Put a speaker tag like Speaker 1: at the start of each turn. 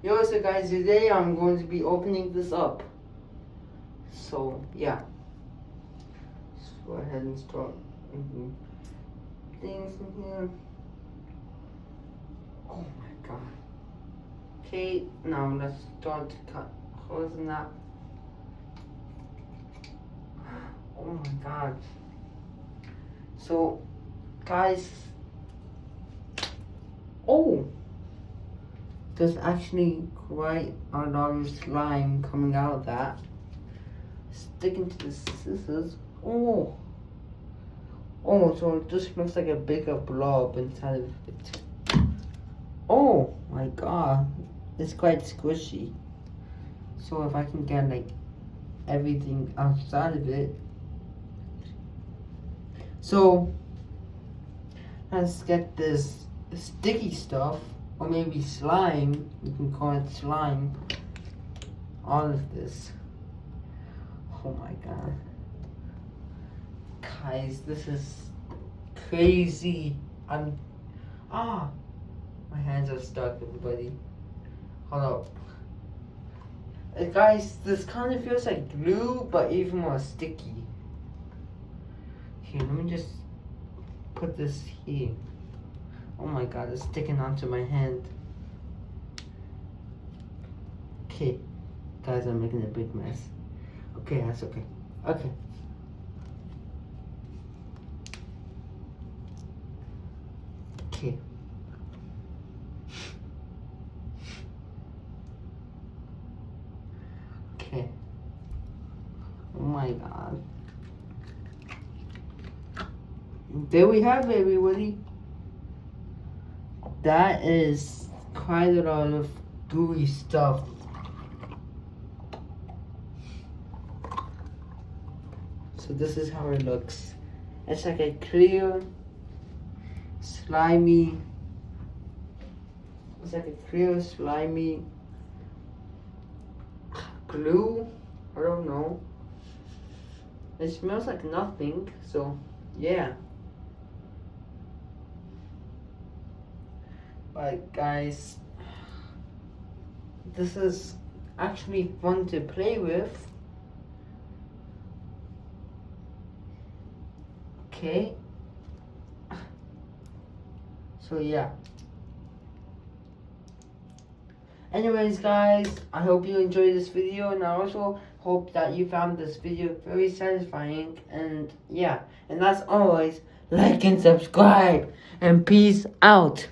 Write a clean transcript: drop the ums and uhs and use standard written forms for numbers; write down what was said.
Speaker 1: Yo, so guys, today I'm going to be opening this up. So, yeah. Let's go ahead and start making things in here. Oh my god. Okay, now let's start closing that. Oh my god. So, guys. Oh! There's actually quite a lot of slime coming out of that. Sticking to the scissors. Oh! Oh, so it just looks like a bigger blob inside of it. Oh my god. It's quite squishy. So if I can get like everything outside of it. So let's get this sticky stuff, or maybe slime, you can call it slime, all of this. Oh my god. Guys, this is crazy. My hands are stuck, everybody. Hold up. Guys, this kind of feels like glue, but even more sticky. Here, let me just put this here. Oh my god, it's sticking onto my hand. Okay, guys, I'm making a big mess. Okay, that's okay. Okay. Okay. Okay. Oh my god. There we have it, everybody. That is quite a lot of gooey stuff. So this is how it looks. It's like a clear, slimy. It's like a clear, slimy glue. I don't know. It smells like nothing. So yeah. But guys, this is actually fun to play with. Okay. So yeah. Anyways guys, I hope you enjoyed this video, and I also hope that you found this video very satisfying, and yeah, and as always, like and subscribe, and peace out.